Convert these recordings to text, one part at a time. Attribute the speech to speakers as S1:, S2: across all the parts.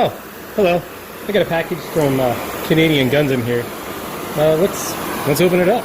S1: Oh, hello. I got a package from Canadian Gundam here. Let's open it up.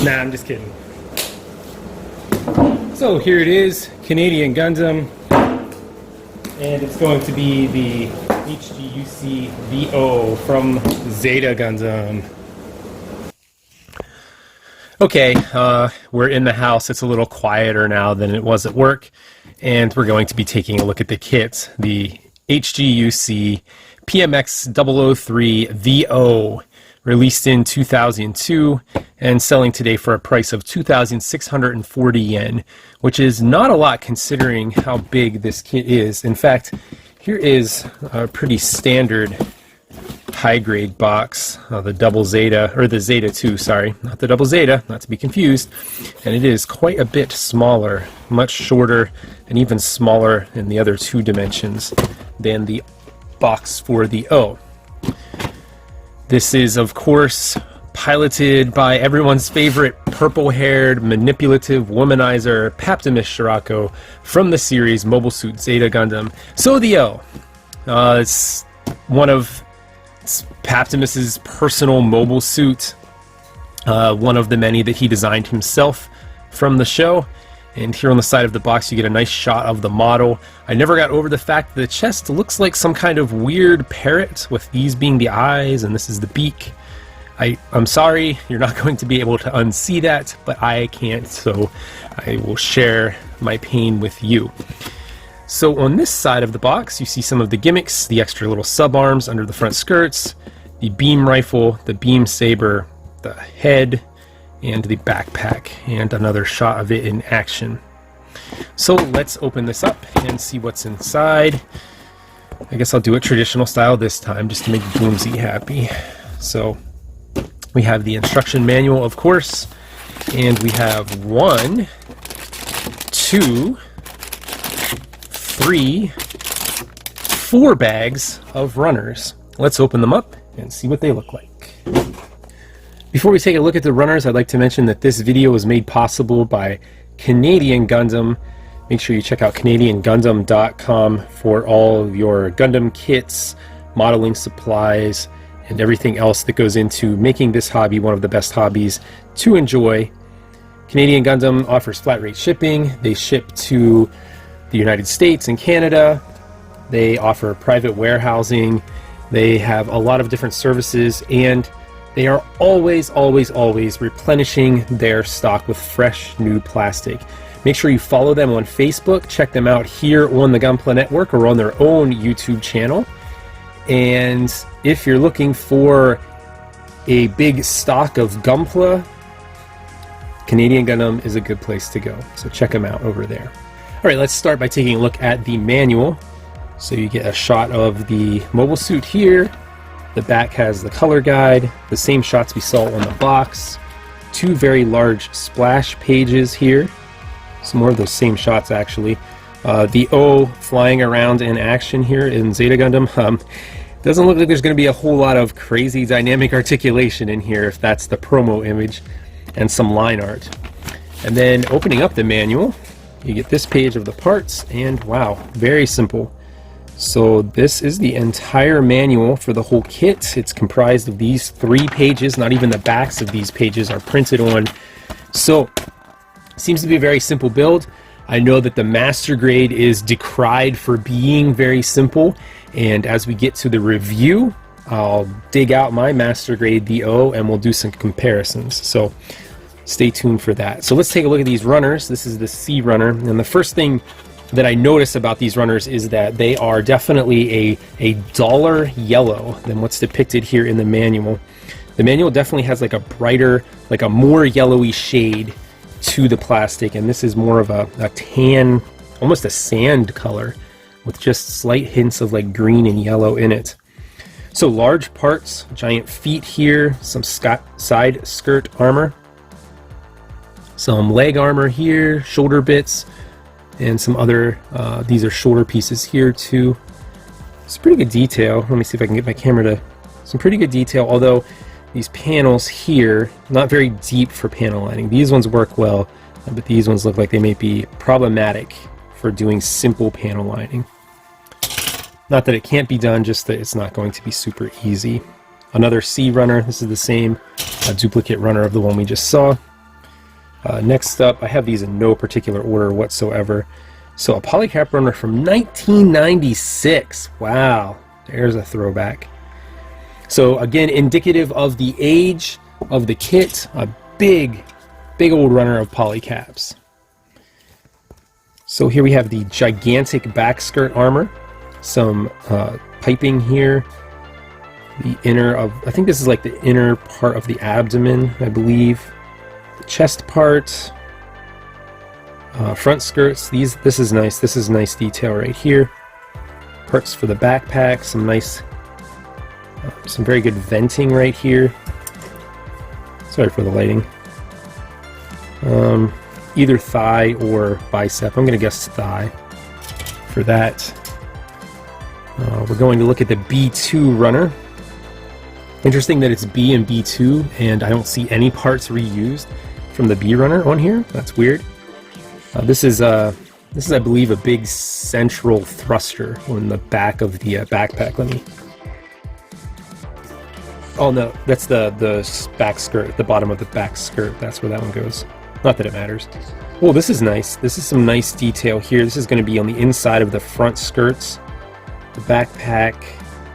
S1: Nah, I'm just kidding. So here it is, Canadian Gundam, and it's going to be the HGUC The-O from Zeta Gundam. Okay, we're in the house. It's a little quieter now than it was at work, and we're going to be taking a look at the kit, the HGUC PMX-003 The-O, released in 2002 and selling today for a price of 2,640 yen, which is not a lot considering how big this kit is. In fact, here is a pretty standard high-grade box, the double Zeta, or the Zeta 2, sorry, not the double Zeta, not to be confused, and it is quite a bit smaller, much shorter, and even smaller in the other two dimensions than the box for the O. This is, of course, piloted by everyone's favorite purple-haired, manipulative womanizer, Paptimus Scirocco, from the series Mobile Suit Zeta Gundam. So the O. It's one of Paptimus's personal mobile suit, one of the many that he designed himself from the show. And here on the side of the box you get a nice shot of the model. I never got over the fact that the chest looks like some kind of weird parrot, with these being the eyes and this is the beak. I'm sorry, you're not going to be able to unsee that, but I can't, so I will share my pain with you. So on this side of the box you see some of the gimmicks, the extra little sub-arms under the front skirts, the beam rifle, the beam saber, the head, and the backpack, and another shot of it in action. So let's open this up and see what's inside. I guess I'll do it traditional style this time, just to make Boomsy happy. So we have the instruction manual, of course, and we have 1, 2, 3, 4 bags of runners. Let's open them up and see what they look like. Before we take a look at the runners, I'd like to mention that this video was made possible by Canadian Gundam. Make sure you check out CanadianGundam.com for all of your Gundam kits, modeling supplies, and everything else that goes into making this hobby one of the best hobbies to enjoy. Canadian Gundam offers flat rate shipping. They ship to the United States and Canada. They offer private warehousing. They have a lot of different services, and they are always replenishing their stock with fresh new plastic. Make sure you follow them on Facebook. Check them out here on the Gunpla network or on their own YouTube channel. And if you're looking for a big stock of Gunpla, Canadian Gundam is a good place to go. So check them out over there. Alright, let's start by taking a look at the manual. So you get a shot of the mobile suit here. The back has the color guide, the same shots we saw on the box, 2 very large splash pages here, some more of those same shots actually. The O flying around in action here in Zeta Gundam. Doesn't look like there's going to be a whole lot of crazy dynamic articulation in here if that's the promo image, and some line art. And then opening up the manual, you get this page of the parts, and wow, very simple. So this is the entire manual for the whole kit. It's comprised of these 3 pages. Not even the backs of these pages are printed on. So seems to be a very simple build. I know that the master grade is decried for being very simple, and as we get to the review I'll dig out my master grade The-O and we'll do some comparisons. So stay tuned for that. So let's take a look at these runners. This is the C runner, and the first thing that I notice about these runners is that they are definitely a duller yellow than what's depicted here in the manual. The manual definitely has like a brighter, like a more yellowy shade to the plastic, and this is more of a tan, almost a sand color, with just slight hints of like green and yellow in it. So large parts, giant feet here, some side skirt armor, some leg armor here, shoulder bits, and some other, these are shoulder pieces here too. It's pretty good detail. Let me see if I can get my camera to... Some pretty good detail, although these panels here, not very deep for panel lining. These ones work well, but these ones look like they may be problematic for doing simple panel lining. Not that it can't be done, just that it's not going to be super easy. Another C runner. This is the same duplicate runner of the one we just saw. Next up, I have these in no particular order whatsoever. So a polycap runner from 1996. Wow, there's a throwback. So again, indicative of the age of the kit, a big old runner of polycaps. So here we have the gigantic back skirt armor, some piping here, the inner of, I think this is like the inner part of the abdomen, I believe, the chest part, front skirts. This is nice detail right here. Parts for the backpack, some nice, some very good venting right here. Sorry for the lighting. Either thigh or bicep. I'm going to guess thigh for that. We're going to look at the B2 runner. Interesting that it's B and B2, and I don't see any parts reused from the B runner on here. That's weird. This is I believe a big central thruster on the back of the backpack. Let me. Oh no, that's the back skirt, the bottom of the back skirt. That's where that one goes. Not that it matters. Oh, this is nice. This is some nice detail here. This is going to be on the inside of the front skirts, the backpack,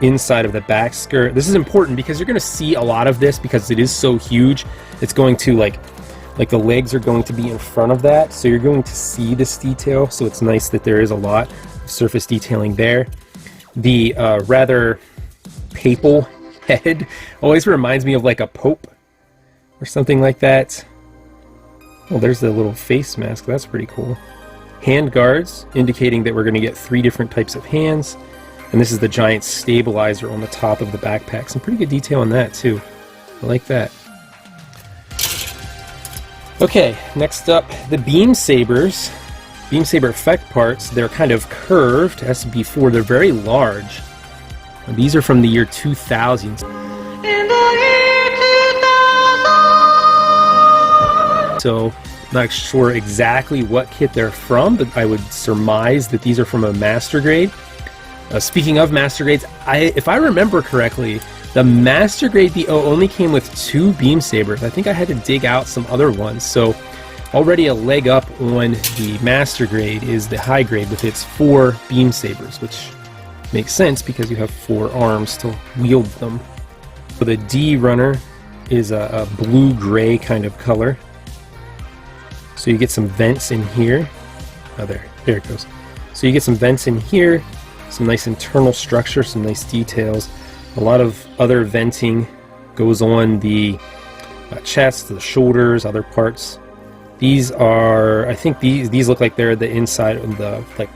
S1: inside of the back skirt. This is important because you're going to see a lot of this because it is so huge. It's going to like the legs are going to be in front of that, so you're going to see this detail. So it's nice that there is a lot of surface detailing there. The rather papal head always reminds me of like a pope or something like that. Oh, there's the little face mask. That's pretty cool. Hand guards, indicating that we're going to get 3 different types of hands. And this is the giant stabilizer on the top of the backpack. Some pretty good detail on that, too. I like that. Okay, next up, the beam sabers. Beam saber effect parts. They're kind of curved, as before. They're very large. And these are from the year 2000. So, not sure exactly what kit they're from, but I would surmise that these are from a master grade. Speaking of master grades, if I remember correctly, the master grade The-O only came with 2 beam sabers. I think I had to dig out some other ones. So, already a leg up on the master grade is the high grade with its 4 beam sabers, which makes sense because you have 4 arms to wield them. So the D runner is a blue-gray kind of color. So you get some vents in here. Oh, there it goes. So you get some vents in here, some nice internal structure, some nice details. A lot of other venting goes on the chest, the shoulders, other parts. These are, I think these look like they're the inside of the, like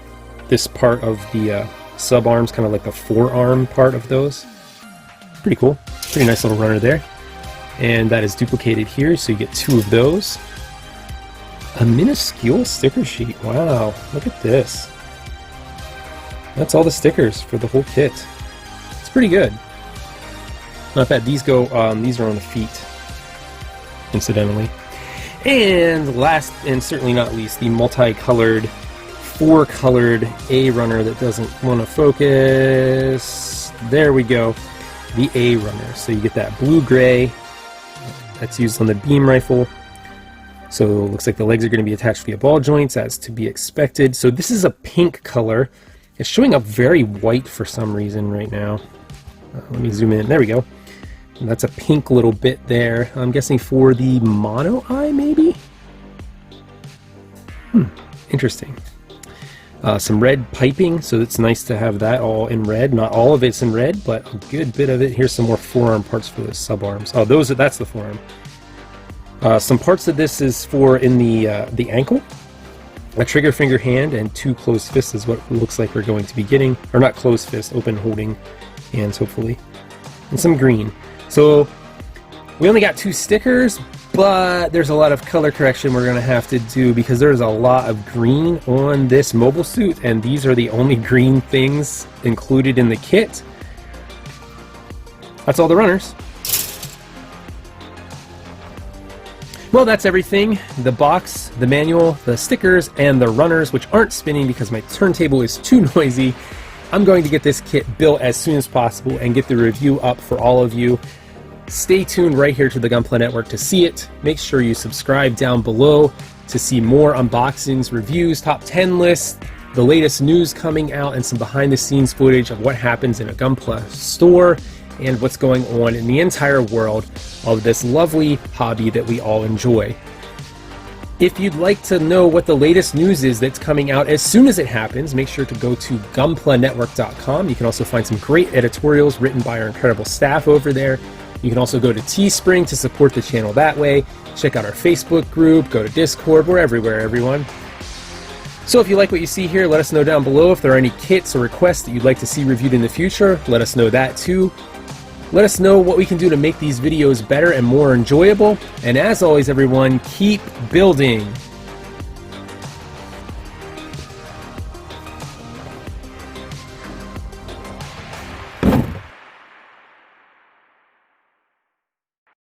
S1: this part of the sub arms, kind of like the forearm part of those. Pretty cool. Pretty nice little runner there. And that is duplicated here, so you get 2 of those. A minuscule sticker sheet. Wow, look at this. That's all the stickers for the whole kit. It's pretty good. Not bad. These go. These are on the feet, incidentally. And last, and certainly not least, the multicolored, 4-colored A runner that doesn't want to focus. There we go. The A runner. So you get that blue-gray. That's used on the beam rifle. So it looks like the legs are going to be attached via ball joints, as to be expected. So this is a pink color. It's showing up very white for some reason right now. Let me zoom in. There we go. And that's a pink little bit there. I'm guessing for the mono eye, maybe? Interesting. Some red piping, so it's nice to have that all in red. Not all of it's in red, but a good bit of it. Here's some more forearm parts for the sub-arms. Oh, that's the forearm. Some parts of this is for in the ankle. A trigger finger hand and 2 closed fists is what it looks like we're going to be getting. Or not closed fists, open holding hands, hopefully. And some green. So we only got 2 stickers, but there's a lot of color correction we're going to have to do because there's a lot of green on this mobile suit, and these are the only green things included in the kit. That's all the runners. Well, that's everything. The box, the manual, the stickers, and the runners, which aren't spinning because my turntable is too noisy. I'm going to get this kit built as soon as possible and get the review up for all of you. Stay tuned right here to the Gunpla Network to see it. Make sure you subscribe down below to see more unboxings, reviews, top 10 lists, the latest news coming out, and some behind-the-scenes footage of what happens in a Gunpla store and what's going on in the entire world of this lovely hobby that we all enjoy. If you'd like to know what the latest news is that's coming out as soon as it happens, make sure to go to gunplanetwork.com. You can also find some great editorials written by our incredible staff over there. You can also go to Teespring to support the channel that way. Check out our Facebook group, go to Discord. We're everywhere, everyone. So if you like what you see here, let us know down below if there are any kits or requests that you'd like to see reviewed in the future. Let us know that too. Let us know what we can do to make these videos better and more enjoyable. And as always, everyone, keep building.